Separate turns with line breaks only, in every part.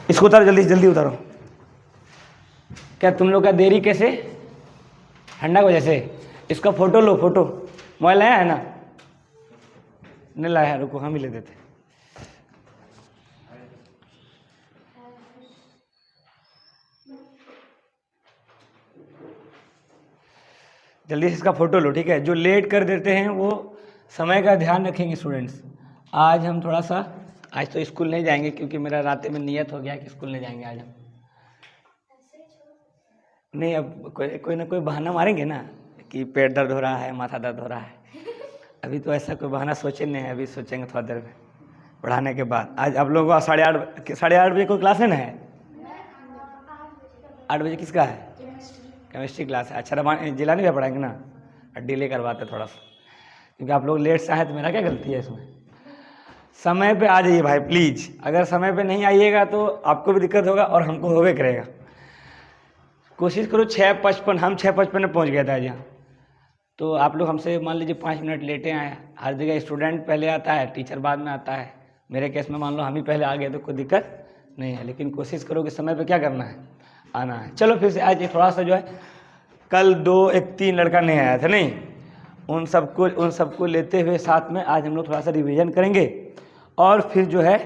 इसको उतारो, जल्दी जल्दी उतारो। क्या तुम लोग का देरी कैसे? ठंडा की वजह से। इसका फोटो लो, फोटो। मोबाइल लाया है ना? नहीं लाया है, रुको हम ही ले देते। जल्दी से इसका फोटो लो, ठीक है। जो लेट कर देते हैं वो समय का ध्यान रखेंगे स्टूडेंट्स। आज हम थोड़ा सा, आज तो स्कूल नहीं जाएंगे क्योंकि मेरा रात में नियत हो गया कि स्कूल नहीं जाएंगे आज हम। नहीं, अब कोई ना कोई बहाना मारेंगे ना कि पेट दर्द हो रहा है, माथा दर्द हो रहा है। अभी तो ऐसा कोई बहाना सोचे नहीं है, अभी सोचेंगे थोड़ा देर में पढ़ाने के बाद। आज आप लोगों को 8:30 बजे कोई क्लास है ना? है 8 बजे किसका है? केमिस्ट्री क्लास है। अच्छा, जिलानी भी पढ़ाएंगे ना, डिले करवाते थोड़ा सा क्योंकि आप लोग लेट से आए तो मेरा क्या गलती है इसमें। समय पे आ जाइए भाई प्लीज़। अगर समय पे नहीं आइएगा तो आपको भी दिक्कत होगा और हमको होवे करेगा। कोशिश करो 6:55, हम 6:55 में पहुँच गए थे आज यहाँ। तो आप लोग हमसे मान लीजिए 5 मिनट लेटे आए। हर जगह स्टूडेंट पहले आता है, टीचर बाद में आता है। मेरे केस में मान लो हम ही पहले आ गए तो कोई दिक्कत नहीं है, लेकिन कोशिश करो कि समय पे क्या करना है, आना है। चलो फिर से आज थोड़ा सा जो है, कल 2-1-3 लड़का नहीं आया था, नहीं, उन सबको लेते हुए साथ में आज हम लोग थोड़ा सा रिवीजन करेंगे और फिर जो है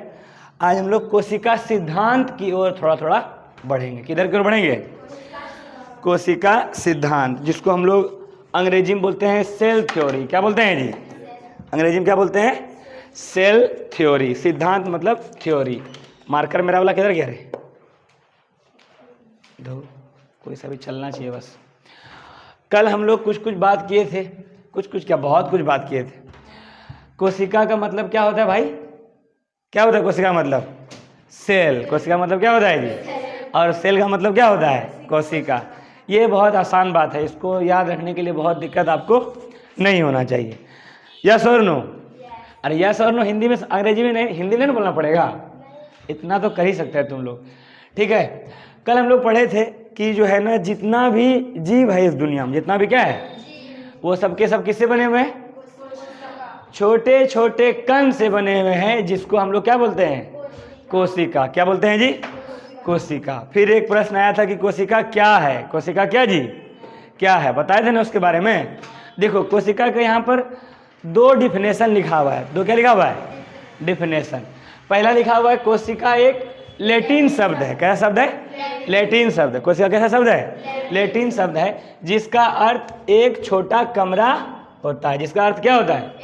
आज हम लोग कोशिका सिद्धांत की ओर थोड़ा थोड़ा बढ़ेंगे। किधर की ओर बढ़ेंगे? कोशिका सिद्धांत, जिसको हम लोग अंग्रेजी में बोलते हैं सेल थ्योरी। क्या बोलते हैं जी? अंग्रेजी में क्या बोलते हैं? Cell theory. सिद्धांत मतलब थ्योरी। मार्कर मेरा वाला किधर गया रे? दो, कोई सा भी चलना चाहिए बस। कल हम लोग कुछ बात किए थे, कुछ क्या, बहुत कुछ बात किए थे। कोशिका का मतलब क्या होता है भाई? क्या होता है कोशिका का मतलब? सेल। कोशिका मतलब क्या होता है जी? और सेल का मतलब क्या होता है? कोशिका। ये बहुत आसान बात है, इसको याद रखने के लिए बहुत दिक्कत आपको नहीं होना चाहिए। यस और नो? अरे यस और नो हिंदी में, अंग्रेजी में नहीं, हिंदी में नहीं बोलना पड़ेगा, इतना तो कर ही सकते हैं तुम लोग, ठीक है। कल हम लोग पढ़े थे कि जो है ना, जितना भी जीव है इस दुनिया में, जितना भी क्या है, वो सबके सब किससे बने हुए हैं? छोटे छोटे कण से बने हुए हैं, जिसको हम लोग क्या बोलते हैं? कोशिका। क्या बोलते हैं जी? कोशिका। फिर एक प्रश्न आया था कि कोशिका क्या है? कोशिका क्या जी? क्या है? बताए थे ना उसके बारे में। देखो, कोशिका के यहाँ पर 2 डिफिनेशन लिखा हुआ है। 2 क्या लिखा हुआ है? डिफिनेशन। पहला लिखा हुआ है कोशिका एक लैटिन शब्द है। क्या शब्द है? लैटिन शब्द। कोशिका कैसा शब्द है? लैटिन शब्द है, जिसका अर्थ एक छोटा कमरा होता है। जिसका अर्थ क्या होता है?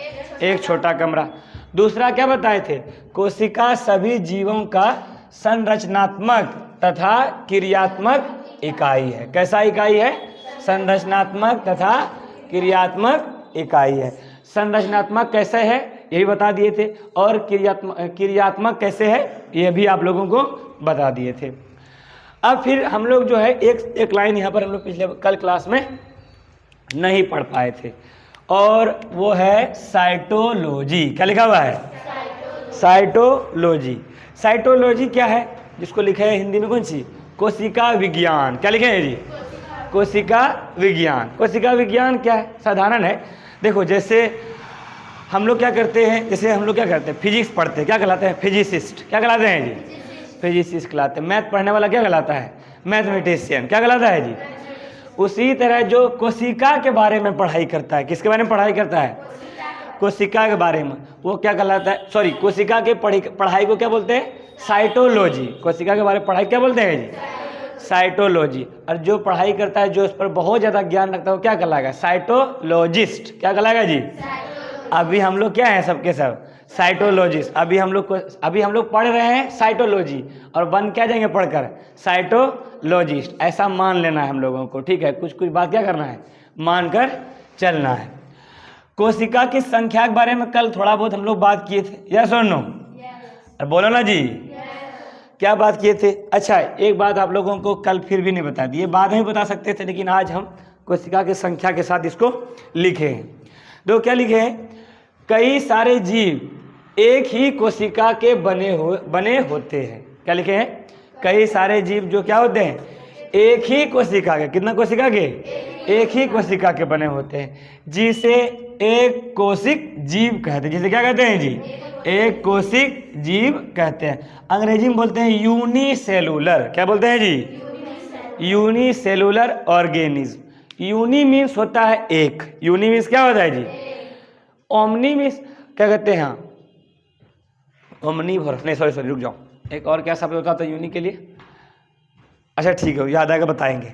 एक छोटा कमरा। दूसरा क्या बताए थे? कोशिका सभी जीवों का संरचनात्मक तथा क्रियात्मक इकाई है। कैसा इकाई है? संरचनात्मक तथा क्रियात्मक इकाई है। संरचनात्मक कैसे है यही बता दिए थे, और क्रियात्मक कैसे है ये भी आप लोगों को बता दिए थे। अब फिर हम लोग जो है एक लाइन यहाँ पर हम लोग पिछले कल क्लास में नहीं पढ़ पाए थे, और वो है साइटोलॉजी। क्या लिखा हुआ है? साइटोलॉजी। साइटोलॉजी क्या है? जिसको लिखा है हिंदी में कौन सी? कोशिका विज्ञान। क्या लिखे हैं जी? कोशिका विज्ञान। कोशिका विज्ञान क्या है? साधारण है। देखो, जैसे हम लोग क्या करते हैं, फिजिक्स पढ़ते हैं, क्या कहलाते हैं? फिजिसिस्ट। क्या कहलाते हैं जी? फिजिसिस्ट कहलाते हैं। मैथ पढ़ने वाला क्या कहलाता है? मैथमेटिशियन। क्या कहलाता है जी? उसी तरह जो कोशिका के बारे में पढ़ाई करता है, किसके बारे में पढ़ाई करता है? कोशिका के बारे में, वो क्या कहलाता है? सॉरी, कोशिका के पढ़ाई को क्या बोलते हैं? साइटोलॉजी। कोशिका के बारे में पढ़ाई क्या बोलते हैं जी? साइटोलॉजी। और जो पढ़ाई करता है, जो उस पर बहुत ज़्यादा ज्ञान रखता है, वो क्या कहलाएगा? साइटोलॉजिस्ट। क्या कहलाएगा जी? अभी हम लोग क्या हैं सबके सब? साइटोलॉजिस्ट। अभी हम लोग पढ़ रहे हैं साइटोलॉजी, और बन क्या जाएंगे पढ़कर? साइटोलॉजिस्ट। ऐसा मान लेना है हम लोगों को, ठीक है। कुछ बात क्या करना है? मानकर चलना है। कोशिका की संख्या के बारे में कल थोड़ा बहुत हम लोग बात किए थे। यस और नो? और बोलो ना जी, क्या बात किए थे? अच्छा, एक बात आप लोगों को कल फिर भी नहीं बता दी। ये बात नहीं बता सकते थे, लेकिन आज हम कोशिका की संख्या के साथ इसको लिखे हैं। दो क्या लिखे हैं? कई सारे जीव एक ही कोशिका के बने होते हैं। क्या लिखे हैं? कई सारे जीव जो क्या होते हैं? एक ही कोशिका के। कितना कोशिका के? एक ही कोशिका के बने होते हैं, जिसे एक कोशिक जीव कहते हैं। जिसे क्या कहते हैं जी? एक कोशिक जीव कहते हैं। अंग्रेजी में बोलते हैं यूनिसेलुलर। क्या बोलते हैं जी? Unicellular organism. यूनि मीन्स होता है एक। यूनि मीन्स क्या होता है जी? ओमनी मीन्स क्या कहते हैं? ओमनीवोरस नहीं, सॉरी रुक जाओ, एक और क्या शब्द होता था यूनि के लिए? अच्छा ठीक है, याद आएगा बताएंगे।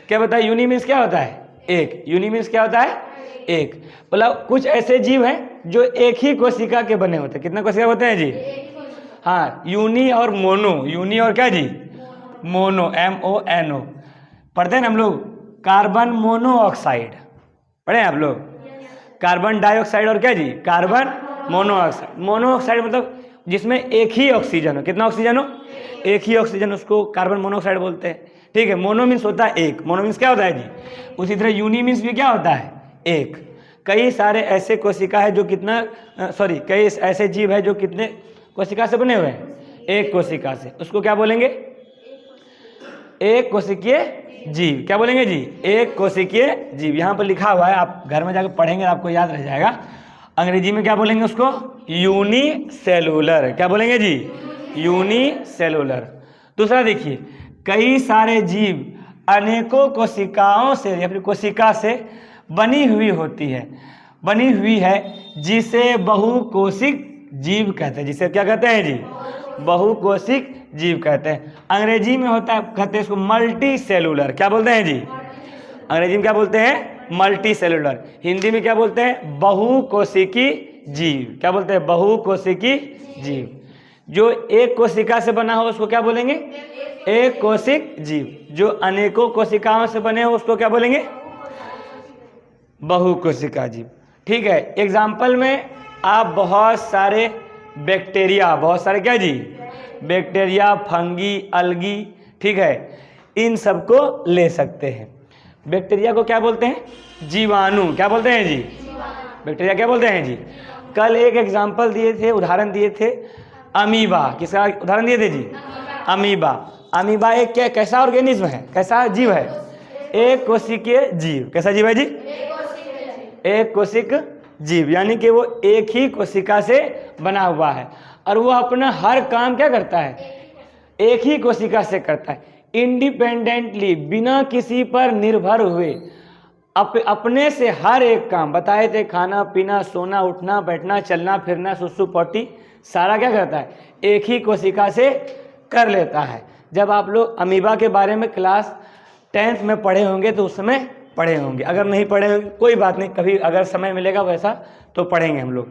क्या बताए? यूनि मीन्स क्या होता है? एक। यूनि मीन्स क्या होता है? एक। मतलब कुछ ऐसे जीव हैं जो एक ही कोशिका के बने होते हैं। कितना कोशिका होते हैं जी? हाँ, यूनि और मोनो। यूनि और क्या जी? Mono, MONO। पढ़ते हैं ना हम लोग, कार्बन मोनोऑक्साइड पढ़े हैं आप लोग? कार्बन डाइऑक्साइड और क्या जी? Carbon monoxide. मोनोऑक्साइड मतलब जिसमें एक ही ऑक्सीजन हो। कितना ऑक्सीजन हो? एक ही ऑक्सीजन, उसको कार्बन मोनोऑक्साइड बोलते हैं। ठीक है। मोनो मीन्स होता है एक। मोनो मीन्स क्या होता है जी? उसी तरह यूनि मीन्स भी क्या होता है? एक। कई सारे ऐसे कोशिका है जो कितना कई ऐसे जीव है जो कितने कोशिका से बने हुए हैं? एक कोशिका से। उसको क्या बोलेंगे? एक कोशिकीय जीव। क्या बोलेंगे जी? एक कोशिकीय जीव। यहाँ पर लिखा हुआ है, आप घर में जाकर पढ़ेंगे आपको याद रह जाएगा। अंग्रेजी में क्या बोलेंगे उसको? यूनिसेलुलर। क्या बोलेंगे जी? यूनिसेलुलर। दूसरा देखिए, कई सारे जीव अनेकों कोशिकाओं से या फिर कोशिका से बनी हुई होती है, बनी हुई है, जिसे बहुकोशिक जीव कहते हैं। जिसे क्या कहते हैं जी? बहुकोशिक जीव कहते हैं। अंग्रेजी में होता है, कहते हैं इसको मल्टी सेलुलर। क्या बोलते हैं जी? अंग्रेजी में क्या बोलते हैं? Multi cellular. हिंदी में क्या बोलते हैं? बहुकोशिकी जीव। क्या बोलते हैं? बहुकोशिकी जीव। जो एक कोशिका से बना हो उसको क्या बोलेंगे? एक कोशिक जीव। जो अनेकों कोशिकाओं से बने हो उसको क्या बोलेंगे? बहुकोशिका जीव। ठीक है। एग्जाम्पल में आप बहुत सारे बैक्टीरिया, बहुत सारे क्या जी? बैक्टीरिया, फंगी, अलगी, ठीक है, इन सबको ले सकते हैं। बैक्टीरिया को क्या बोलते हैं? जीवाणु। क्या बोलते हैं जी? बैक्टीरिया क्या बोलते हैं जी? कल एक एग्जाम्पल दिए थे, उदाहरण दिए थे, अमीबा। किसका उदाहरण दिए थे जी? अमीबा। अमीबा एक क्या, कैसा ऑर्गेनिज्म है? कैसा जीव है? एक कोशिकीय जीव। कैसा जीव है जी? एक कोशिक जीव, यानी कि वो एक ही कोशिका से बना हुआ है और वो अपना हर काम क्या करता है? एक ही कोशिका से करता है। इंडिपेंडेंटली, बिना किसी पर निर्भर हुए, अपने से हर एक काम बताए थे, खाना पीना, सोना, उठना, बैठना, चलना फिरना, सुसु पॉटी, सारा क्या करता है? एक ही कोशिका से कर लेता है। जब आप लोग अमीबा के बारे में क्लास 10th में पढ़े होंगे तो उस समय पढ़े होंगे, अगर नहीं पढ़े होंगे कोई बात नहीं, कभी अगर समय मिलेगा वैसा तो पढ़ेंगे हम लोग।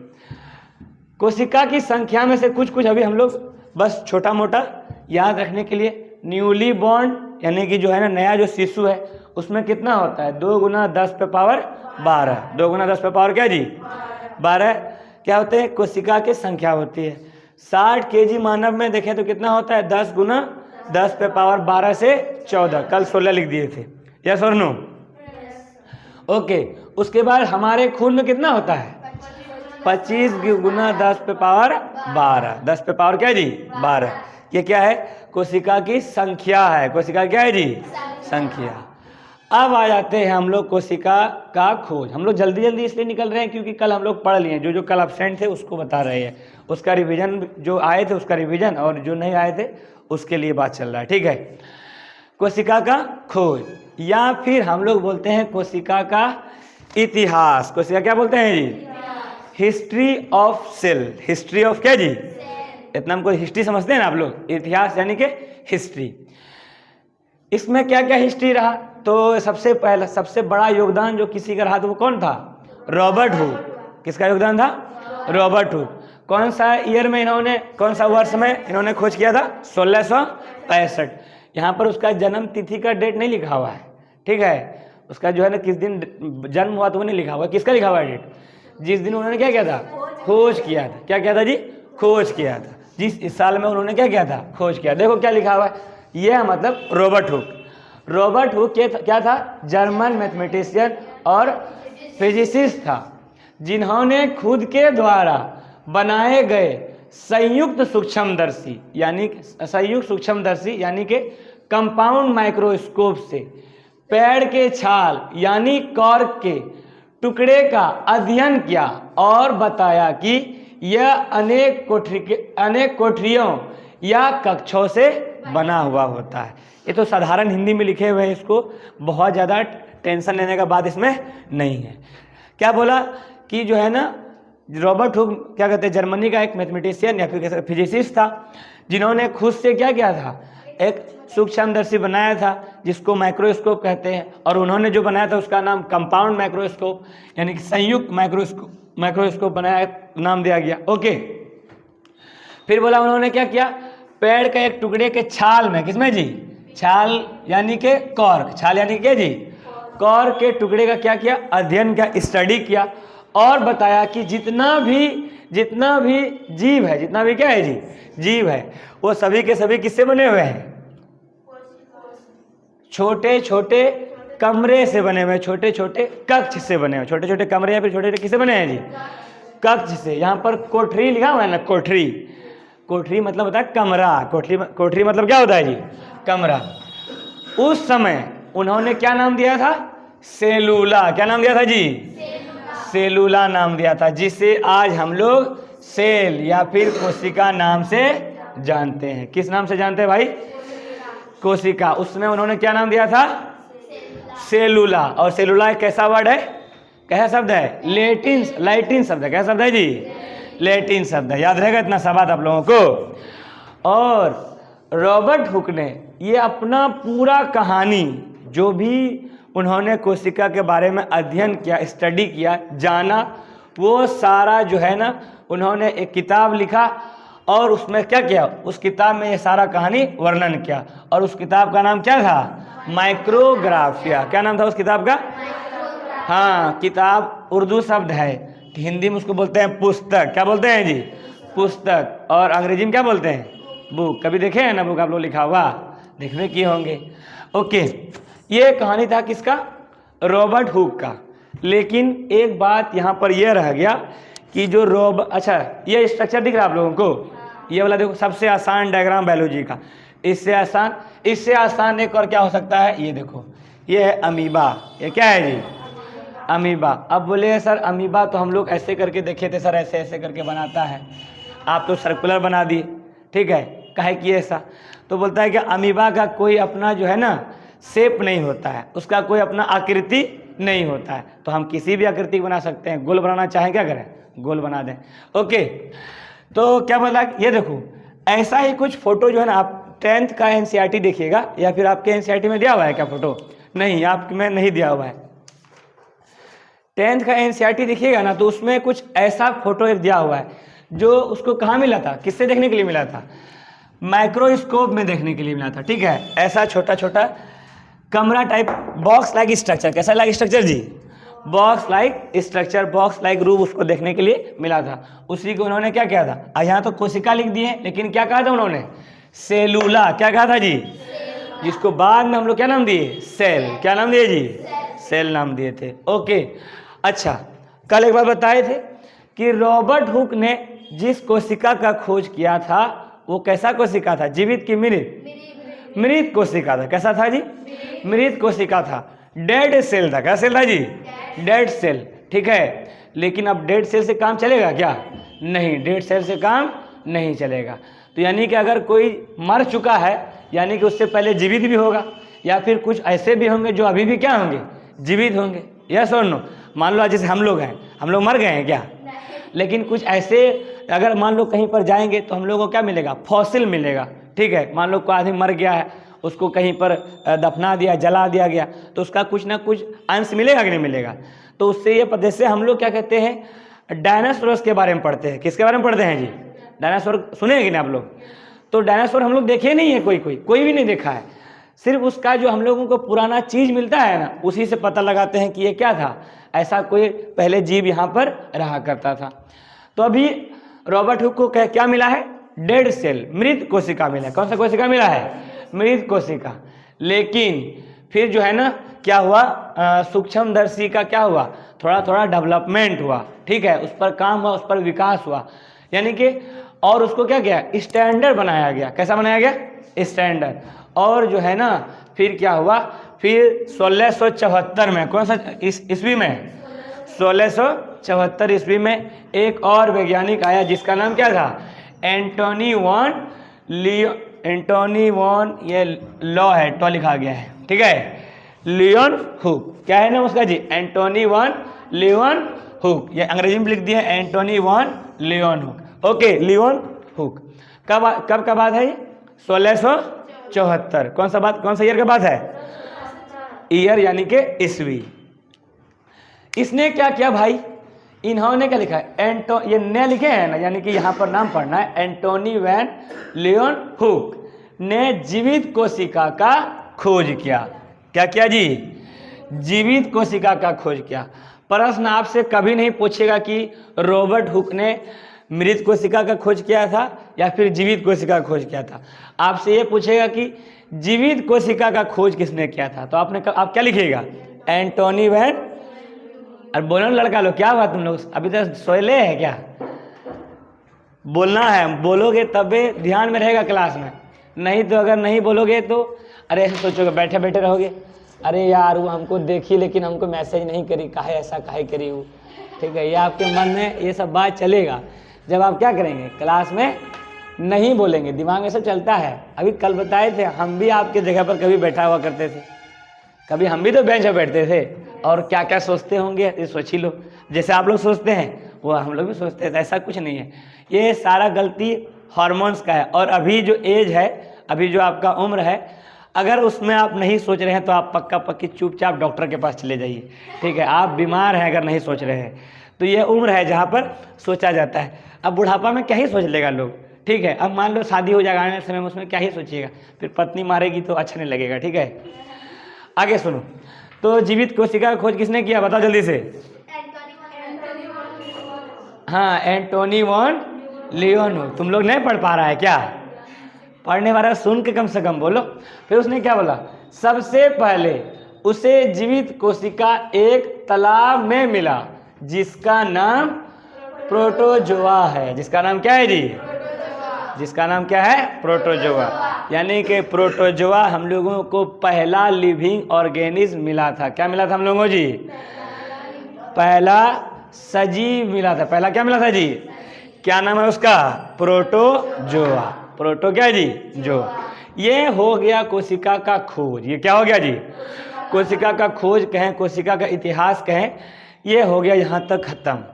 कोशिका की संख्या में से कुछ कुछ अभी हम लोग बस छोटा मोटा याद रखने के लिए। न्यूली बॉर्न यानी कि जो है ना, नया जो शिशु है, उसमें कितना होता है? 2 × 10⁻12। 2 × 10⁻12 क्या जी? 12 क्या होते हैं? कोशिका की संख्या होती है। 60 kg मानव में देखें तो कितना होता है? 10 × 10⁻12 से 14। कल 16 लिख दिए थे। यस और नो? ओके। उसके बाद हमारे खून में कितना होता है? 25 × 10⁻12। 10 क्या जी? 12। ये क्या है? कोशिका की संख्या है। कोशिका क्या है जी? संख्या। अब आ जाते हैं हम लोग कोशिका का खोज। हम लोग जल्दी जल्दी इसलिए निकल रहे हैं क्योंकि कल हम लोग पढ़ लिए। जो कल एब्सेंट थे उसको बता रहे हैं, उसका रिवीजन, जो आए थे उसका रिवीजन, और जो नहीं आए थे उसके लिए बात चल रहा है। ठीक है। कोशिका का खोज, या फिर हम लोग बोलते हैं कोशिका का इतिहास। कोशिका क्या बोलते हैं जी? History of cell. History of क्या जी? इतना हमको हिस्ट्री समझते हैं ना आप लोग? इतिहास यानी कि हिस्ट्री। इसमें क्या क्या हिस्ट्री रहा? तो सबसे पहला, सबसे बड़ा योगदान जो किसी का रहा तो वो कौन था? Robert Hooke. किसका योगदान था? Robert Hooke. कौन सा ईयर में इन्होंने, कौन सा वर्ष में इन्होंने खोज किया था? 1665। यहाँ पर उसका जन्म तिथि का डेट नहीं लिखा हुआ है, ठीक है। उसका जो है ना किस दिन जन्म हुआ तो वो नहीं लिखा हुआ है। किसका लिखा हुआ है डेट? जिस दिन उन्होंने क्या किया था? खोज किया था। क्या किया था जी? खोज किया था। जिस साल में उन्होंने क्या किया था? खोज किया। देखो क्या लिखा हुआ है, यह मतलब रॉबर्ट हुक। रॉबर्ट हुक क्या था? जर्मन मैथमेटिशियन और फिजिसिस्ट था, जिन्होंने खुद के द्वारा बनाए गए संयुक्त सूक्ष्मदर्शी यानी कि कंपाउंड माइक्रोस्कोप से पेड़ के छाल यानी कॉर्क के टुकड़े का अध्ययन किया और बताया कि यह अनेक कोठरियों या कक्षों से बना हुआ होता है। ये तो साधारण हिंदी में लिखे हुए हैं, इसको बहुत ज़्यादा टेंशन लेने का बात इसमें नहीं है। क्या बोला कि जो है ना, रॉबर्ट हुक क्या कहते हैं, जर्मनी का एक मैथमेटिशियन या फिर फिजिसिस्ट था, जिन्होंने खुद से क्या किया था, एक सूक्ष्मदर्शी बनाया था जिसको माइक्रोस्कोप कहते हैं। और उन्होंने जो बनाया था उसका नाम कंपाउंड माइक्रोस्कोप यानी कि संयुक्त माइक्रोस्कोप बनाया, नाम दिया गया। ओके, फिर बोला उन्होंने क्या किया, पेड़ के एक टुकड़े के छाल में, किसमें जी, छाल यानी के कॉर्क, छाल यानी के जी कॉर्क के टुकड़े का क्या किया, अध्ययन किया, स्टडी किया और बताया कि जितना भी जीव है, जितना भी क्या है जी, जीव है, वो सभी के सभी किससे बने हुए हैं, छोटे छोटे कमरे से बने हुए, छोटे छोटे कक्ष से बने हुए, छोटे छोटे कमरे या फिर छोटे छोटे किससे बने हैं जी, कक्ष से। यहाँ पर कोठरी लिखा हुआ है ना, कोठरी मतलब होता है कमरा, कोठरी मतलब क्या होता है जी, कमरा। उस समय उन्होंने क्या नाम दिया था, सेलूला, क्या नाम दिया था जी, सेलूला नाम दिया था, जिसे आज हम लोग सेल या फिर कोशिका नाम से जानते हैं। किस नाम से जानते हैं भाई, कोशिका। उसमें उन्होंने क्या नाम दिया था, सेलूला। और सेलूला एक कैसा वर्ड है, कैसा शब्द है, लैटिन शब्द है। क्या शब्द है जी, लैटिन शब्द है। याद रहेगा इतना सा बात आप लोगों को। और रॉबर्ट हुक ने ये अपना पूरा कहानी, जो भी उन्होंने कोशिका के बारे में अध्ययन किया, स्टडी किया, जाना, वो सारा जो है ना, उन्होंने एक किताब लिखा और उसमें क्या किया, उस किताब में ये सारा कहानी वर्णन किया। और उस किताब का नाम क्या था, माइक्रोग्राफिया। क्या नाम था उस किताब का, हाँ, किताब उर्दू शब्द है, हिंदी में उसको बोलते हैं पुस्तक। क्या बोलते हैं जी, पुस्तक। और अंग्रेजी में क्या बोलते हैं, बुक। कभी देखे हैं ना बुक आप लोग लिखा हुआ, देखने किए होंगे। ओके, ये कहानी था किसका, रॉबर्ट हुक का। लेकिन एक बात यहाँ पर यह रह गया कि जो अच्छा, ये स्ट्रक्चर दिख रहा है आप लोगों को, ये वाला देखो, सबसे आसान डायग्राम बायोलॉजी का, इससे आसान एक और क्या हो सकता है, ये देखो, ये है अमीबा। ये क्या है जी, अमीबा। अब बोले सर अमीबा तो हम लोग ऐसे करके देखे थे सर, ऐसे ऐसे करके बनाता है, आप तो सर्कुलर बना दिए, ठीक है, काहे कि ऐसा। तो बोलता है कि अमीबा का कोई अपना जो है ना शेप नहीं होता है, उसका कोई अपना आकृति नहीं होता है। तो हम किसी भी आकृति बना सकते हैं, गोल बनाना चाहें क्या करें, गोल बना दें। ओके, तो क्या बोला, ये देखो ऐसा ही कुछ फोटो जो है ना, आप 10th का एनसीईआरटी देखिएगा, या फिर आपके एनसीईआरटी में दिया हुआ है क्या फोटो, नहीं आपके में नहीं दिया हुआ है। 10th का एनसीईआरटी देखिएगा ना, तो उसमें कुछ ऐसा फोटो एक दिया हुआ है, जो उसको कहाँ मिला था, किससे देखने के लिए मिला था, माइक्रोस्कोप में देखने के लिए मिला था। ठीक है, ऐसा छोटा छोटा कमरा टाइप बॉक्स लाइक स्ट्रक्चर, कैसा लाइक स्ट्रक्चर जी, box like structure, box like रूप उसको देखने के लिए मिला था। उसी को उन्होंने क्या किया था, यहाँ तो कोशिका लिख दिए, लेकिन क्या कहा था उन्होंने, सेलूला। क्या कहा था जी, जिसको बाद में हम लोग क्या नाम दिए, सेल। क्या नाम दिए जी, सेल नाम दिए थे। ओके, अच्छा, कल एक बार बताए थे कि रॉबर्ट हुक ने जिस कोशिका का खोज किया था वो कैसा कोशिका था, जीवित की मृत, मृत कोशिका था। कैसा था जी, मृत कोशिका था, डेड सेल था। क्या सेल था जी, डेड सेल। ठीक है, लेकिन अब डेड सेल से काम चलेगा क्या, नहीं, डेड सेल से काम नहीं चलेगा। तो यानी कि अगर कोई मर चुका है, यानी कि उससे पहले जीवित भी होगा, या फिर कुछ ऐसे भी होंगे जो अभी भी क्या होंगे, जीवित होंगे। यस और नो। मान लो जैसे हम लोग हैं, हम लोग मर गए हैं क्या, लेकिन कुछ ऐसे अगर मान लो कहीं पर जाएंगे तो हम लोग को क्या मिलेगा, फॉसिल मिलेगा। ठीक है, मान लो कोई आदमी मर गया है, उसको कहीं पर दफना दिया, जला दिया गया, तो उसका कुछ ना कुछ अंश मिलेगा कि नहीं मिलेगा। तो उससे ये पता, जैसे हम लोग क्या कहते हैं, डायनासोरस के बारे में पढ़ते हैं। किसके बारे में पढ़ते हैं जी, डायनासोर। सुने कि नहीं आप लोग, तो डायनासोर हम लोग देखे नहीं है, कोई भी नहीं देखा है। सिर्फ उसका जो हम लोगों को पुराना चीज़ मिलता है ना, उसी से पता लगाते हैं कि ये क्या था, ऐसा कोई पहले जीव यहाँ पर रहा करता था। तो अभी रॉबर्ट हुक को क्या मिला है, डेड सेल, मृत कोशिका मिला है। कौन सा कोशिका मिला है, मृत कोशिका। लेकिन फिर जो है ना क्या हुआ, सूक्ष्मदर्शी का क्या हुआ, थोड़ा थोड़ा डेवलपमेंट हुआ। ठीक है, उस पर काम हुआ, उस पर विकास हुआ, यानी कि और उसको क्या किया, स्टैंडर्ड बनाया गया। कैसा बनाया गया, स्टैंडर्ड। और जो है ना फिर क्या हुआ, फिर 1674 में, कौन सा ईस्वी में, 1674 1874 ईस्वी में एक और वैज्ञानिक आया जिसका नाम क्या था? एंटोनी वॉन, ये लॉ है, टॉ लिखा गया है, ठीक है, लियोन हुक। क्या है ना उसका जी? Antonie van Leeuwenhoek. ये अंग्रेजी में लिख दिया Antonie van Leeuwenhoek. Okay, Leeuwenhoek. कब का बात है ये? 1674। कौन सा ईयर का बात है? ईयर यानी कि ईस्वी। इसने क्या किया भाई? इन्होंने क्या लिखा है? ये ने लिखे हैं ना, यानी कि यहाँ पर नाम पढ़ना है। एंटोनी वैन लियोन हुक ने जीवित कोशिका का खोज किया। क्या किया जी? जीवित कोशिका का खोज किया। प्रश्न आपसे कभी नहीं पूछेगा कि रॉबर्ट हुक ने मृत कोशिका का खोज किया था या फिर जीवित कोशिका का खोज किया था। आपसे ये पूछेगा कि जीवित कोशिका का खोज किसने किया था, तो आप क्या लिखिएगा? Antonie van. और बोलो लड़का लोग, क्या हुआ तुम लोग अभी तक सोए है क्या? बोलना है, बोलोगे तबे ध्यान में रहेगा क्लास में, नहीं तो अगर नहीं बोलोगे तो अरे ऐसे सोचोगे, बैठे बैठे रहोगे, अरे यार वो हमको देखी लेकिन हमको मैसेज नहीं करी, काहे ऐसा काहे करी वो, ठीक है। ये आपके मन में ये सब बात चलेगा जब आप क्या करेंगे, क्लास में नहीं बोलेंगे, दिमाग में सब चलता है। अभी कल बताए थे, हम भी आपके जगह पर कभी बैठा हुआ करते थे, कभी हम भी तो बेंच पर बैठते थे, और क्या क्या सोचते होंगे ये सोच ही लो। जैसे आप लोग सोचते हैं वो हम लोग भी सोचते थे, ऐसा कुछ नहीं है। ये सारा गलती हार्मोन्स का है। और अभी जो एज है, अभी जो आपका उम्र है, अगर उसमें आप नहीं सोच रहे हैं तो आप पक्का पक्की चुपचाप डॉक्टर के पास चले जाइए, ठीक है। आप बीमार हैं अगर नहीं सोच रहे हैं तो ये उम्र है जहाँ पर सोचा जाता है। अब बुढ़ापा में क्या ही सोच लेगा लोग, ठीक है। अब मान लो शादी हो जाएगा आने समय में, उसमें क्या ही सोचिएगा, फिर पत्नी मारेगी तो अच्छा नहीं लगेगा, ठीक है। आगे सुनो, तो जीवित कोशिका का खोज किसने किया, बताओ जल्दी से। हाँ, एंटोनी वॉन लियोन हुक। तुम लोग नहीं पढ़ पा रहा है क्या? पढ़ने वाला सुन के कम से कम बोलो। फिर उसने क्या बोला, सबसे पहले उसे जीवित कोशिका एक तालाब में मिला जिसका नाम प्रोटोजोआ है। जिसका नाम क्या है जी? जिसका नाम क्या है? प्रोटोजोआ। यानी कि प्रोटोजोआ हम लोगों को पहला लिविंग ऑर्गेनिज्म मिला था। क्या मिला था हम लोगों को जी? पहला सजीव मिला था। पहला क्या मिला था जी? क्या नाम है उसका? प्रोटोजोआ। प्रोटो क्या जी? जो। ये हो गया कोशिका का खोज। ये क्या हो गया जी? कोशिका का खोज कहें, कोशिका का इतिहास कहें, ये हो गया यहाँ तक खत्म।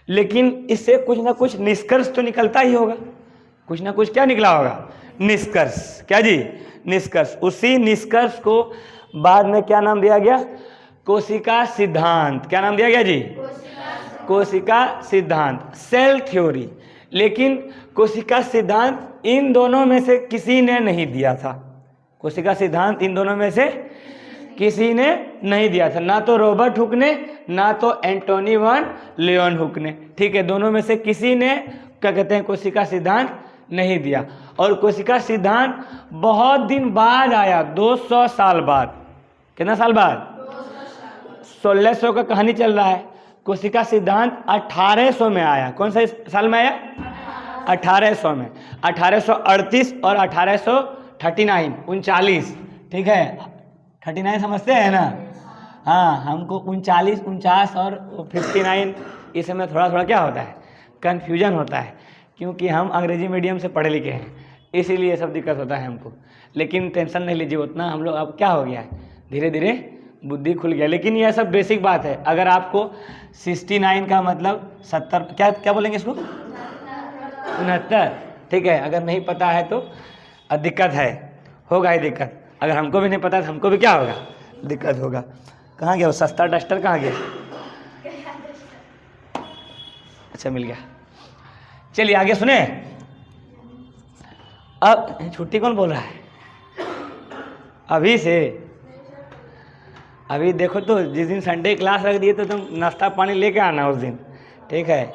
लेकिन इससे कुछ ना कुछ निष्कर्ष तो निकलता ही होगा, कुछ ना कुछ क्या निकला होगा? निष्कर्ष। क्या जी? निष्कर्ष। उसी निष्कर्ष को बाद में क्या नाम दिया गया? कोशिका सिद्धांत। क्या नाम दिया गया जी? कोशिका सिद्धांत, सेल थ्योरी। लेकिन कोशिका सिद्धांत इन दोनों में से किसी ने नहीं दिया था। कोशिका सिद्धांत इन दोनों में से किसी ने नहीं दिया था, ना तो रॉबर्ट हुक ने, ना तो एंटोनी वॉन लियोन हुक ने, ठीक है। दोनों में से किसी ने क्या कहते हैं, कोशिका सिद्धांत नहीं दिया। और कोशिका सिद्धांत बहुत दिन बाद आया, 200 साल बाद। कितना साल बाद? 1600 का कहानी चल रहा है। कोशिका सिद्धांत 1800 में आया। कौन सा साल में आया? 1800 में। 1838 और 1839, 39, ठीक है। 39 समझते हैं ना? हाँ, हमको 39, 49 और 59 इस समय थोड़ा थोड़ा क्या होता है, कन्फ्यूजन होता है, क्योंकि हम अंग्रेजी मीडियम से पढ़े लिखे हैं, इसीलिए ये सब दिक्कत होता है हमको। लेकिन टेंशन नहीं लीजिए उतना, हम लोग अब क्या हो गया है, धीरे धीरे बुद्धि खुल गया। लेकिन यह सब बेसिक बात है। अगर आपको 69 का मतलब 70, क्या बोलेंगे इसको? 69, ठीक है। अगर नहीं पता है तो दिक्कत है, होगा ही दिक्कत। अगर हमको भी नहीं पता तो हमको भी क्या होगा, दिक्कत होगा। कहाँ गया वो सस्ता डस्टर, कहाँ गया? अच्छा मिल गया। चलिए आगे सुने। अब छुट्टी कौन बोल रहा है? अभी से? अभी देखो तो जिस दिन संडे क्लास रख दिए तो तुम नाश्ता पानी लेके आना उस दिन, ठीक है।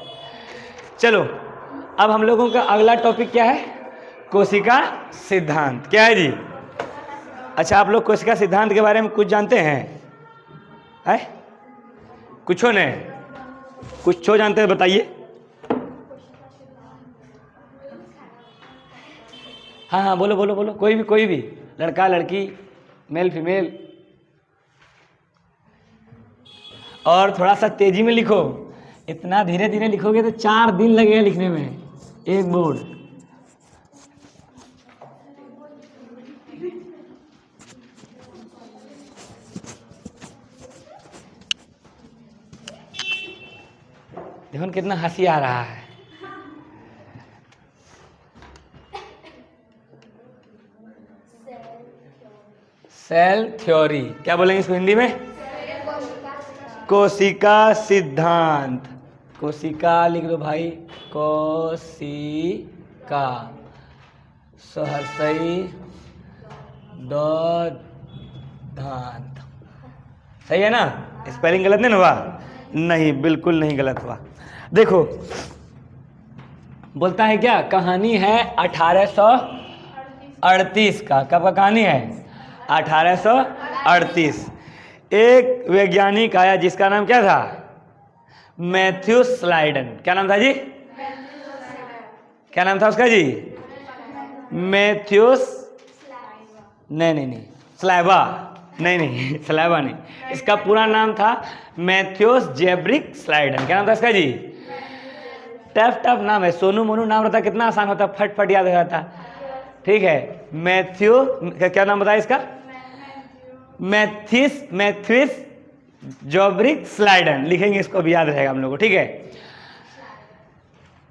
चलो अब हम लोगों का अगला टॉपिक क्या है? कोशिका सिद्धांत। क्या है जी? अच्छा, आप लोग कोशिका सिद्धांत के बारे में कुछ जानते हैं? कुछ हो नहीं? कुछ हो जानते हैं बताइए। हाँ हाँ बोलो बोलो बोलो, कोई भी लड़का लड़की, मेल फीमेल, और थोड़ा सा तेजी में लिखो इतना धीरे धीरे लिखोगे तो 4 दिन लगेगा लिखने में एक बोर्ड। देखो न कितना हंसी आ रहा है। सेल थ्योरी, क्या बोलेंगे इसको हिंदी में? कोशिका सिद्धांत। कोशिका लिख दो भाई, कोशिका सहरसई दांत। सही है ना? स्पेलिंग गलत नहीं हुआ? नहीं, बिल्कुल नहीं गलत हुआ। देखो बोलता है क्या, कहानी है 1838 का। कब का कहानी है? 1838। एक वैज्ञानिक आया जिसका नाम क्या था? मैथ्यू स्लाइडन। क्या नाम था जी? क्या नाम था उसका जी? मैथ्यूस, नहीं स्लाइबा, नहीं स्लाइबा नहीं, इसका पूरा नाम था मैथ्यूस जेब्रिक स्लाइडन। क्या नाम था इसका जी? टफ नाम है, सोनू मोनू नाम रहता कितना आसान होता, फट फट याद हो जाता। ठीक है, मैथ्यू, क्या नाम बताया इसका? मैथ्यूस जेब्रिक स्लाइडन। लिखेंगे इसको भी याद रहेगा हम लोग को। ठीक है,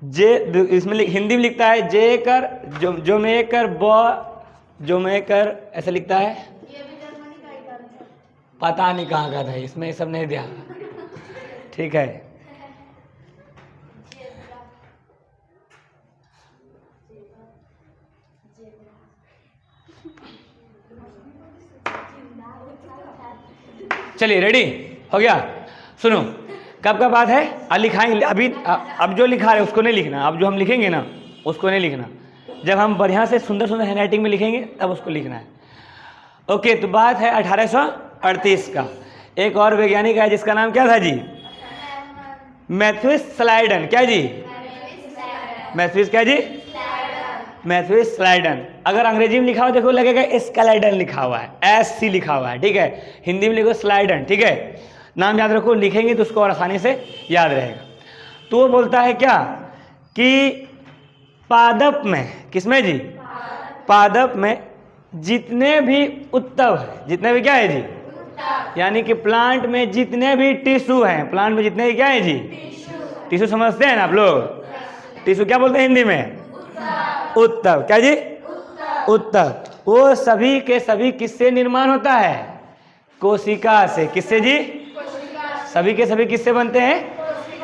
जे इसमें हिंदी में लिखता है जे कर जो में कर जो में कर, ऐसा लिखता है। पता नहीं कहाँ का था, इसमें ये सब नहीं दिया। ठीक है, चलिए रेडी हो गया। सुनो, कब का बात है? लिखाएंगे अभी। अब जो लिखा है उसको नहीं लिखना, अब जो हम लिखेंगे ना उसको नहीं लिखना। जब हम बढ़िया से सुंदर सुंदर हैंडराइटिंग में लिखेंगे तब उसको लिखना है। ओके, तो बात है 1838 का। एक और वैज्ञानिक है जिसका नाम क्या था जी? मैथ्यूस स्लाइडन। क्या जी? मैथ्यूस क्या जी? मैथ्यूस स्लाइडन। अगर अंग्रेजी में लिखा हुआ देखो लगेगा स्लाइडन लिखा हुआ है, SC लिखा हुआ है। ठीक है, हिंदी में लिखो स्लाइडन। ठीक है, नाम याद रखो, लिखेंगे तो उसको और आसानी से याद रहेगा। तो वो बोलता है क्या कि पादप में, किसमें जी? पादप में जितने भी उत्तव है, जितने भी क्या है जी? यानी कि प्लांट में जितने भी टिश्यू हैं, प्लांट में जितने भी क्या है जी? टिश्यू समझते हैं ना आप लोग? टिश्यू क्या बोलते हैं हिंदी में? उत्तव। क्या जी? उत्तव। वो सभी के सभी किससे निर्माण होता है? कोशिका से। किससे जी? सभी के सभी किससे बनते हैं?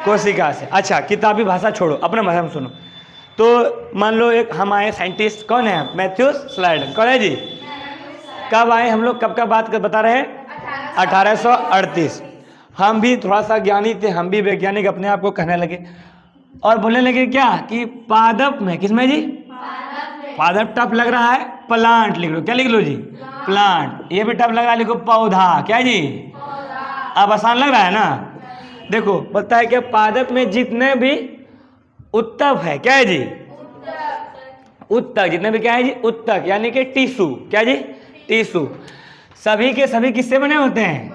कोशिका से। अच्छा, किताबी भाषा छोड़ो, अपना भाषा में सुनो। तो मान लो एक हम आए साइंटिस्ट, कौन है? Matthias Schleiden. कौन है जी? कब आए हम लोग? कब का बात कर बता रहे हैं? 1838। हम भी थोड़ा सा ज्ञानी थे, हम भी वैज्ञानिक अपने आप को कहने लगे और बोलने लगे क्या कि पादप में, किसमें जी? पादप टफ लग रहा है, प्लांट लिख लो। क्या लिख लो जी? प्लांट। ये भी टफ लग रहा है, लिखो पौधा। क्या जी? अब आसान लग रहा है ना? देखो बोलता है कि पादप में जितने भी उत्तक है, क्या है जी? उत्तक। जितने भी क्या है जी? उत्तक, यानी कि टिश्यू। क्या जी? टिश्यू। सभी के सभी किससे बने होते हैं?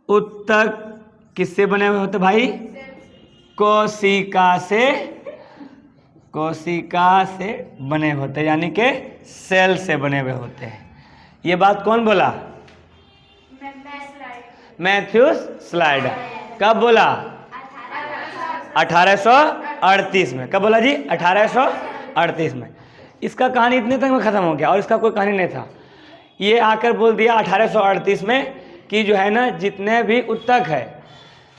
उत्तक किससे बने हुए होते भाई? कोशिका से। कोशिका से बने होते, यानी कि सेल से बने हुए होते हैं। ये बात कौन बोला? Matthias Schleiden. कब बोला? 1838 में। कब बोला जी? 1838 में। इसका कहानी इतने तक में ख़त्म हो गया और इसका कोई कहानी नहीं था। ये आकर बोल दिया 1838 में कि जो है ना जितने भी उत्तक है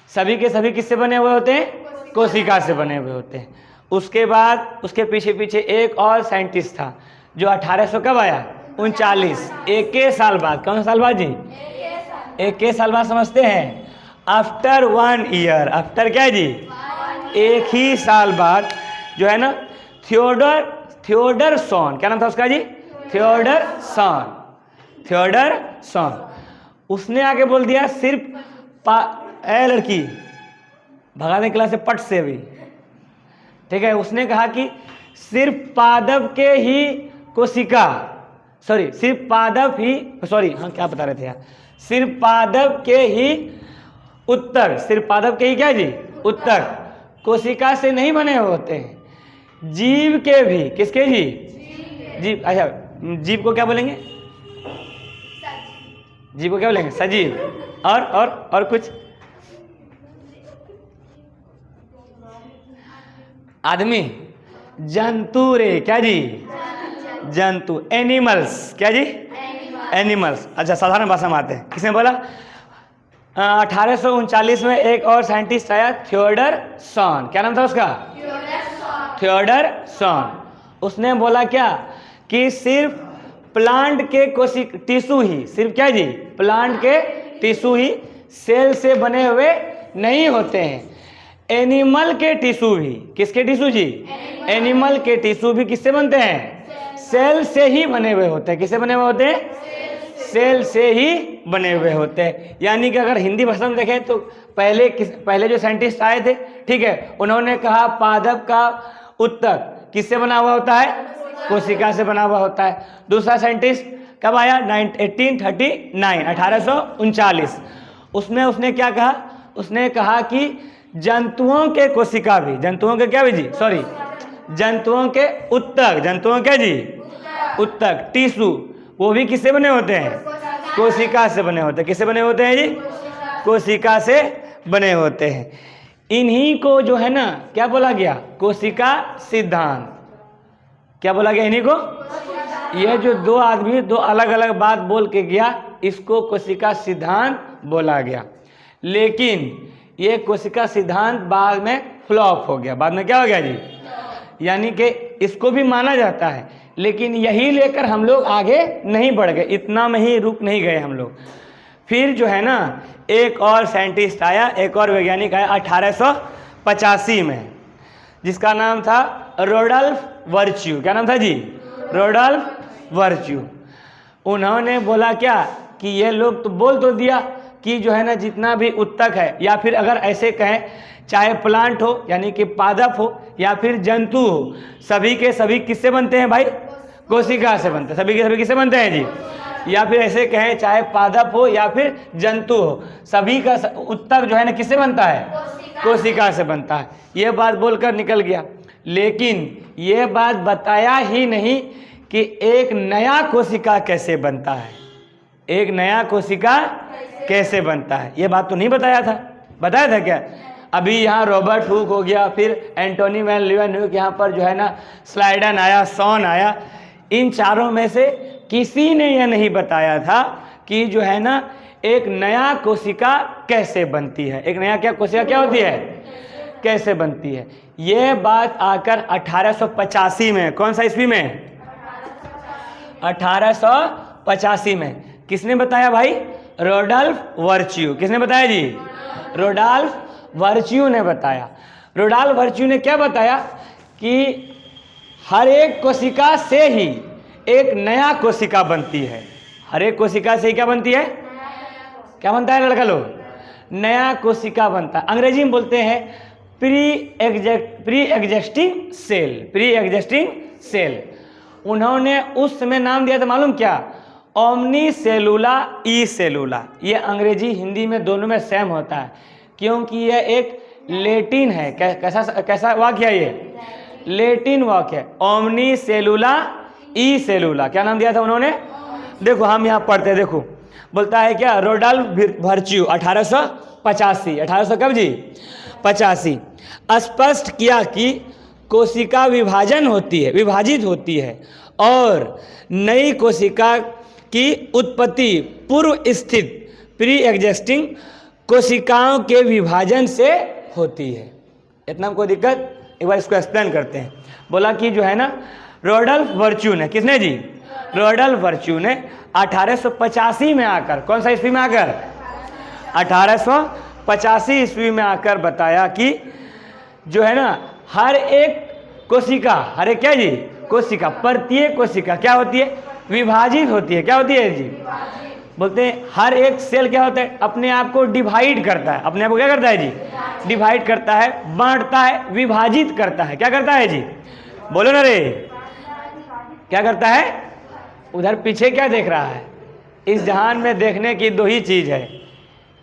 सभी के सभी किससे बने हुए होते हैं? कोशिका से बने हुए होते हैं। उसके बाद उसके पीछे पीछे एक और साइंटिस्ट था जो 1800 कब आया? 39। एक के साल बाद। कौन सा साल बाद जी? एक के साल बाद समझते हैं? After 1 year. आफ्टर क्या जी? एक ही साल बाद जो है ना थियोडरसन। क्या नाम था उसका जी? थियोडरसन। उसने आके बोल दिया सिर्फ लड़की भगाने क्लास से पट से भी। ठीक है, उसने कहा कि सिर्फ पादप के ही कोशिका, सिर्फ पादप ही, हाँ क्या बता रहे थे यार, सिर्फ पादप के ही उत्तक, सिर्फ पादप के ही क्या जी, उत्तक कोशिका से नहीं बने होते हैं। जीव के भी, किसके जी, जीव, अच्छा जीव को क्या बोलेंगे, जीव को क्या बोलेंगे, सजीव। और कुछ, आदमी, जंतु रे, क्या जी, जंतु, एनिमल्स, क्या जी, एनिमल्स। अच्छा साधारण भाषा में आते हैं, किसने बोला, 1839 में एक और साइंटिस्ट आया, थियोडर सॉन, क्या नाम था उसका, थियोडर सॉन। उसने बोला क्या कि सिर्फ प्लांट के टिश्यू ही, सिर्फ क्या जी, प्लांट के टिश्यू ही सेल से बने हुए नहीं होते हैं, एनिमल के टिश्यू भी, किसके टिश्यू जी, एनिमल के टिश्यू भी किससे बनते हैं, सेल से ही बने हुए होते हैं। किससे बने हुए होते हैं, सेल से ही बने हुए होते हैं। यानी कि अगर हिंदी भाषा में देखें तो पहले जो साइंटिस्ट आए थे, ठीक है, उन्होंने कहा पादप का उत्तक किससे बना हुआ होता है, कोशिका से बना हुआ होता है। दूसरा साइंटिस्ट कब आया, 1839, 1839। उसमें उसने क्या कहा, उसने कहा कि जंतुओं के कोशिका भी, जंतुओं के क्या भी जी, सॉरी, जंतुओं के उत्तक, जंतुओं के जी, उत्तक टिश्यू, वो भी किससे बने होते हैं, कोशिका से बने होते हैं। किससे बने होते हैं जी, कोशिका से बने होते हैं। इन्हीं को जो है ना क्या बोला गया, कोशिका सिद्धांत। क्या बोला गया इन्हीं को, ये जो दो आदमी दो अलग अलग बात बोल के गया, इसको कोशिका सिद्धांत बोला गया। लेकिन ये कोशिका सिद्धांत बाद में फ्लॉप हो गया। बाद में क्या हो गया जी, यानी कि इसको भी माना जाता है, लेकिन यही लेकर हम लोग आगे नहीं बढ़ गए, इतना में ही रुक नहीं गए हम लोग। फिर जो है ना एक और साइंटिस्ट आया, एक और वैज्ञानिक आया 1885 में, जिसका नाम था रोडल्फ वर्च्यू। क्या नाम था जी, रोडल्फ वर्च्यू। उन्होंने बोला क्या कि ये लोग तो बोल तो दिया कि जो है ना जितना भी उत्तक है, या फिर अगर ऐसे कहें चाहे प्लांट हो यानी कि पादप हो या फिर जंतु हो, सभी के सभी किससे बनते हैं भाई, कोशिका से बनते हैं। सभी के सभी किससे बनते हैं जी, या फिर ऐसे कहें चाहे पादप हो या फिर जंतु हो, सभी का उत्तक जो है ना किससे बनता है, कोशिका से बनता है। ये बात बोलकर निकल गया, लेकिन ये बात बताया ही नहीं कि एक नया कोशिका कैसे बनता है, एक नया कोशिका कैसे बनता है, ये बात तो नहीं बताया था। बताया था क्या, अभी यहाँ रॉबर्ट हुक हो गया, फिर एंटोनी वैन लीeuwenhoek, यहाँ पर जो है ना स्लाइडन आया, सॉन आया, इन चारों में से किसी ने यह नहीं बताया था कि जो है ना एक नया कोशिका कैसे बनती है, एक नया क्या कोशिका क्या होती है, कैसे बनती है। ये बात आकर 1885 में, कौन सा ईस्वी में, 1885 में किसने बताया भाई, रोडल्फ वर्च्यू। किसने बताया जी, रोडल्फ वर्च्यू ने बताया। रोडल्फ वर्च्यू ने क्या बताया कि हर एक कोशिका से ही एक नया कोशिका बनती है। हर एक कोशिका से ही क्या बनती है, क्या बनता है लड़का लोग, नया कोशिका बनता है। अंग्रेजी में बोलते हैं pre existing cell, pre existing cell. उन्होंने उस समय नाम दिया था मालूम क्या, ओमनी सेलुला ई सेलुला। ये अंग्रेजी हिंदी में दोनों में सेम होता है, क्योंकि यह एक लेटिन है। कैसा वाक्य है ये, लेटिन वाक्य है, ओमनी सेलुला ई सेलुला। क्या नाम दिया था उन्होंने, देखो हम यहाँ पढ़ते हैं, देखो बोलता है क्या, रोडल्फ वर्च्यू 1885, 1800 कब जी, 85, स्पष्ट किया कि कोशिका विभाजन होती है, विभाजित होती है, और नई कोशिका की उत्पत्ति पूर्व स्थित प्री एग्जिस्टिंग कोशिकाओं के विभाजन से होती है। इतना कोई दिक्कत, एक बार इसको एक्सप्लेन करते हैं। बोला कि जो है ना रोडल्फ वर्च्यू ने, किसने जी, रोडल्फ वर्च्यू ने 1885 में आकर, कौन सा ईस्वी में आकर, 1885 ईस्वी में आकर बताया कि जो है ना हर एक कोशिका, हर एक क्या जी, कोशिका, प्रत्येक कोशिका क्या होती है, विभाजित होती है। क्या होती है जी, बोलते हैं हर एक सेल क्या होता है, अपने आप को डिवाइड करता है। अपने आप को क्या करता है जी, डिवाइड करता है, बांटता है, विभाजित करता है। क्या करता है जी, बोलो ना रे, क्या करता है। उधर पीछे क्या देख रहा है, इस जहान में देखने की दो ही चीज है,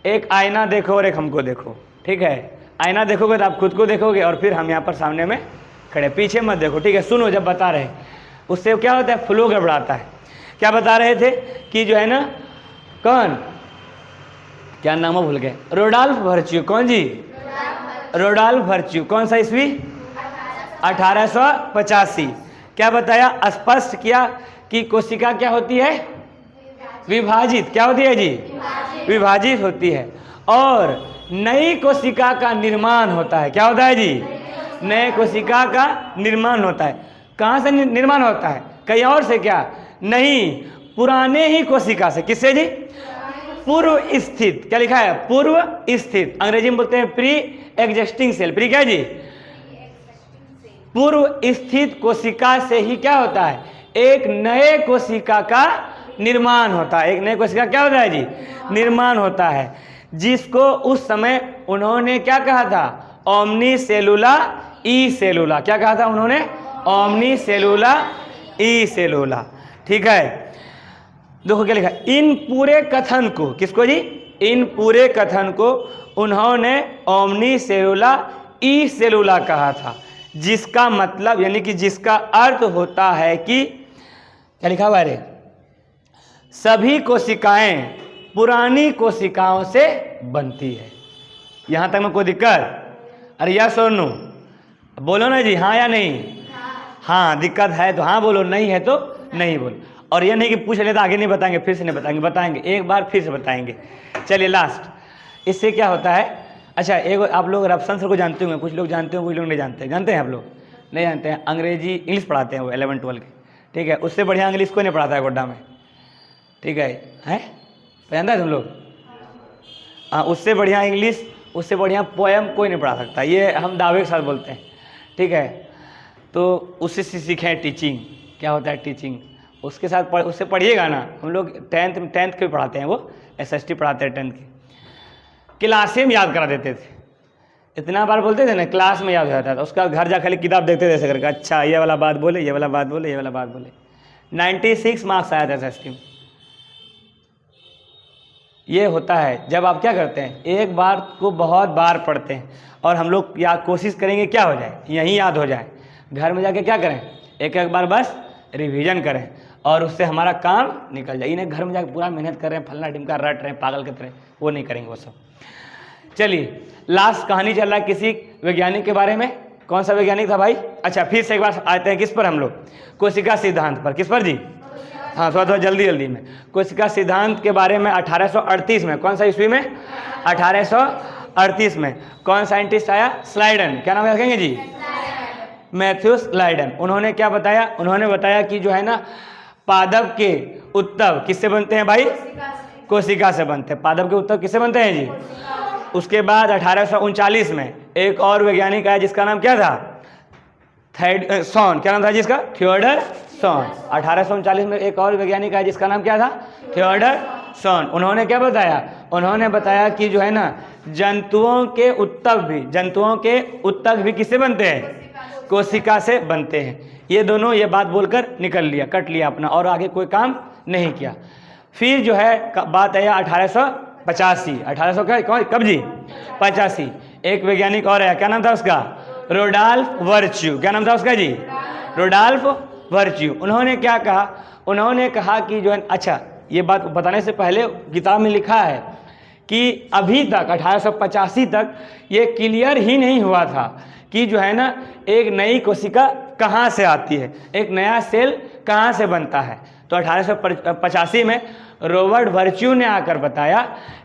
एक आईना देखो और एक हमको देखो, ठीक है। आईना देखोगे तो आप खुद को देखोगे और फिर हम यहाँ पर सामने में खड़े, पीछे मत देखो, ठीक है। सुनो जब बता रहे, उससे क्या होता है, फ्लो गड़बड़ाता है। क्या बता रहे थे कि जो है ना, कौन, क्या नाम है भूल गए, रोडॉल्फ वर्च्यू। कौन जी? रोडॉल्फ वर्च्यू। कौन सा ईस्वी? 1885। क्या बताया, स्पष्ट किया कि कोशिका क्या होती है, विभाजित। क्या होती है जी? विभाजित होती है और नई कोशिका का निर्माण होता है। क्या होता है जी? नए कोशिका का निर्माण होता है। कहाँ से निर्माण होता है? कहीं और से क्या? नहीं, पुराने ही कोशिका से। किससे जी? पूर्व स्थित। क्या लिखा है? पूर्व स्थित। अंग्रेजी में बोलते हैं प्री एग्जिस्टिंग सेल। प्री क्या जी? पूर्व स्थित कोशिका से ही क्या होता है, एक नए कोशिका का निर्माण होता है। एक नए कोशिका क्या होता है जी? निर्माण होता है, जिसको उस समय उन्होंने क्या कहा था, ओमनी सेलुला ई सेलुला। क्या कहा था उन्होंने? ओमनी सेलुला ई सेलुला, ठीक है। देखो क्या लिखा, इन पूरे कथन को, किसको जी? इन पूरे कथन को उन्होंने ओमनी सेलुला ई सेलुला कहा था, जिसका मतलब यानी कि जिसका अर्थ होता है कि, क्या लिखा हुआ है, सभी कोशिकाएं पुरानी कोशिकाओं से बनती है। यहां तक में कोई दिक्कत? अरे यस और नो बोलो ना जी, हाँ या नहीं? हाँ दिक्कत है तो हाँ बोलो, नहीं है तो नहीं बोलो। और ये नहीं कि पूछ ले तो आगे नहीं बताएंगे, फिर से नहीं बताएंगे, बताएंगे एक बार फिर से बताएंगे। चलिए लास्ट, इससे क्या होता है। अच्छा, एक आप लोग रबसन सर को जानते होंगे, कुछ लोग जानते हैं, कुछ लोग नहीं जानते। जानते हैं आप लोग? नहीं जानते हैं। अंग्रेजी इंग्लिश पढ़ाते हैं वो 11-12 के, ठीक है। उससे बढ़िया इंग्लिश कोई नहीं पढ़ाता है गोड्डा में, ठीक है। हैं जानता है तुम लोग? हाँ, उससे बढ़िया इंग्लिश, उससे बढ़िया पोएम कोई नहीं पढ़ा सकता, ये हम दावे के साथ बोलते हैं, ठीक है। तो उससे सीखें टीचिंग, क्या होता है टीचिंग, उसके साथ उससे पढ़िएगा ना। हम लोग टेंथ के पढ़ाते हैं, वो SST पढ़ाते हैं 10th की, क्लासे में याद करा देते थे। इतना बार बोलते थे ना, क्लास में याद हो जाता था। उसका घर जा खाली किताब देखते थे ऐसे करके, अच्छा ये वाला बात बोले, ये वाला बात बोले, ये वाला बात बोले। 96 मार्क्स आया था SST में। ये होता है जब आप क्या करते हैं, एक बार को बहुत बार पढ़ते हैं। और हम लोग या कोशिश करेंगे क्या हो जाए, यहीं याद हो जाए। घर में जाके क्या करें, एक एक बार बस रिवीजन करें और उससे हमारा काम निकल जाए। इन्हें घर में जाकर पूरा मेहनत कर रहे हैं, फलना ढिमका रट रहे हैं पागल की तरह, वो नहीं करेंगे वो सब। चलिए लास्ट कहानी चल रहा है किसी वैज्ञानिक के बारे में। कौन सा वैज्ञानिक था भाई? अच्छा फिर से एक बार आते हैं किस पर हम लोग, कोशिका सिद्धांत पर। किस पर जी? हाँ थोड़ा जल्दी में। कोशिका सिद्धांत के बारे में 1838 में, कौन सा ईस्वी में? 1838 में कौन साइंटिस्ट आया? स्लाइडन। क्या नाम है रखेंगे जी? मैथ्यू स्लाइडन। उन्होंने क्या बताया? उन्होंने बताया कि जो है ना, पादप के उत्तक किससे बनते हैं भाई? कोशिका से बनते हैं। पादप के उत्तक किससे बनते हैं जी? उसके बाद 1839 में एक और वैज्ञानिक आया जिसका नाम क्या था? सॉन। क्या नाम था जिसका? Theodore sworn. 1839 में एक और वैज्ञानिक आया जिसका नाम क्या था? Theodor Schwann. उन्होंने क्या बताया? उन्होंने बताया कि जो है ना, जंतुओं के उत्तक भी किससे बनते हैं? कोशिका से बनते हैं। ये दोनों ये बात बोलकर निकल लिया, कट लिया अपना, और आगे कोई काम नहीं किया। फिर जो है बात आया 1885। 1800 क्या, कब जी? 85। एक वैज्ञानिक और आया, क्या नाम था उसका? रोडॉल्फ वर्च्यू। क्या नाम था उसका जी? रोडॉल्फ वर्च्यू। उन्होंने क्या कहा? उन्होंने कहा कि जो है, अच्छा ये बात बताने से पहले किताब में लिखा है कि अभी तक 1885 तक ये क्लियर ही नहीं हुआ था कि जो है ना, एक नई कोशिका कहाँ से आती है, एक नया सेल कहाँ से बनता है। तो 1885 में रॉबर्ट वर्च्यू ने आकर बताया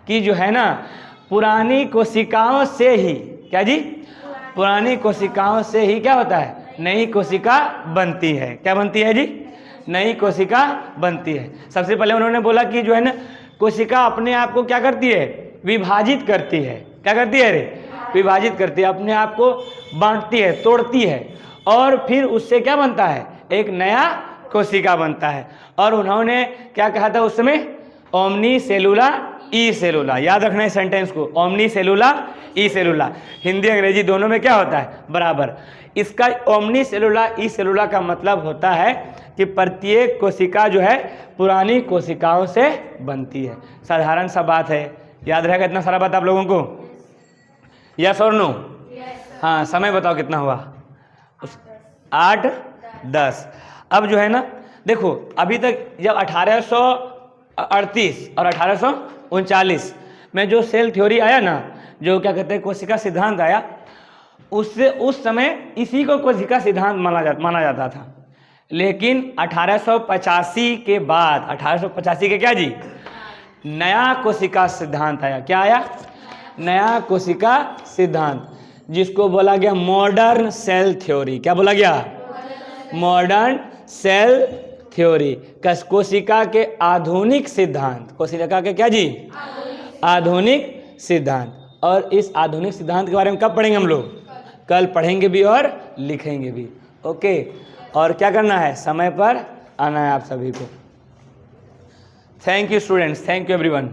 कि जो है ना, पुरानी कोशिकाओं से ही, क्या जी? पुरानी कोशिकाओं से ही क्या होता है? नई कोशिका बनती है। क्या बनती है जी? नई कोशिका बनती है। सबसे पहले उन्होंने बोला कि जो है ना, कोशिका अपने आप को क्या करती है? विभाजित करती है। क्या करती है रे? विभाजित करती है, अपने आप को बांटती है, तोड़ती है, और फिर उससे क्या बनता है? एक नया कोशिका बनता है। और उन्होंने क्या कहा था उस समय? ओमनी सेलुला ई सेलुला। याद रखना है सेंटेंस को, ओमनी सेलुला ई सेलुला। हिंदी अंग्रेजी दोनों में क्या होता है? बराबर। इसका ओमनी सेलुला ई सेलुला का मतलब होता है कि प्रत्येक कोशिका जो है पुरानी कोशिकाओं से बनती है। साधारण सा बात है, याद रहेगा इतना सारा बात आप लोगों को? यस और नो? हाँ, समय बताओ कितना हुआ? 8, 10। अब जो है ना, देखो अभी तक जब 1838 और 1839 में जो सेल थ्योरी आया ना, जो क्या कहते हैं कोशिका सिद्धांत आया, उससे उस समय इसी को कोशिका सिद्धांत माना जाता था। लेकिन 1885 के बाद 1885 के क्या जी, नया कोशिका सिद्धांत आया। क्या आया? नया कोशिका सिद्धांत, जिसको बोला गया मॉडर्न सेल थ्योरी। क्या बोला गया? Modern cell theory. कोशिका के आधुनिक सिद्धांत। कोशिका के क्या जी? आधुनिक सिद्धांत। और इस आधुनिक सिद्धांत के बारे में कब पढ़ेंगे हम लोग? कल पढ़ेंगे भी और लिखेंगे भी। ओके, और क्या करना है? समय पर आना है आप सभी को। Thank you students, thank you everyone.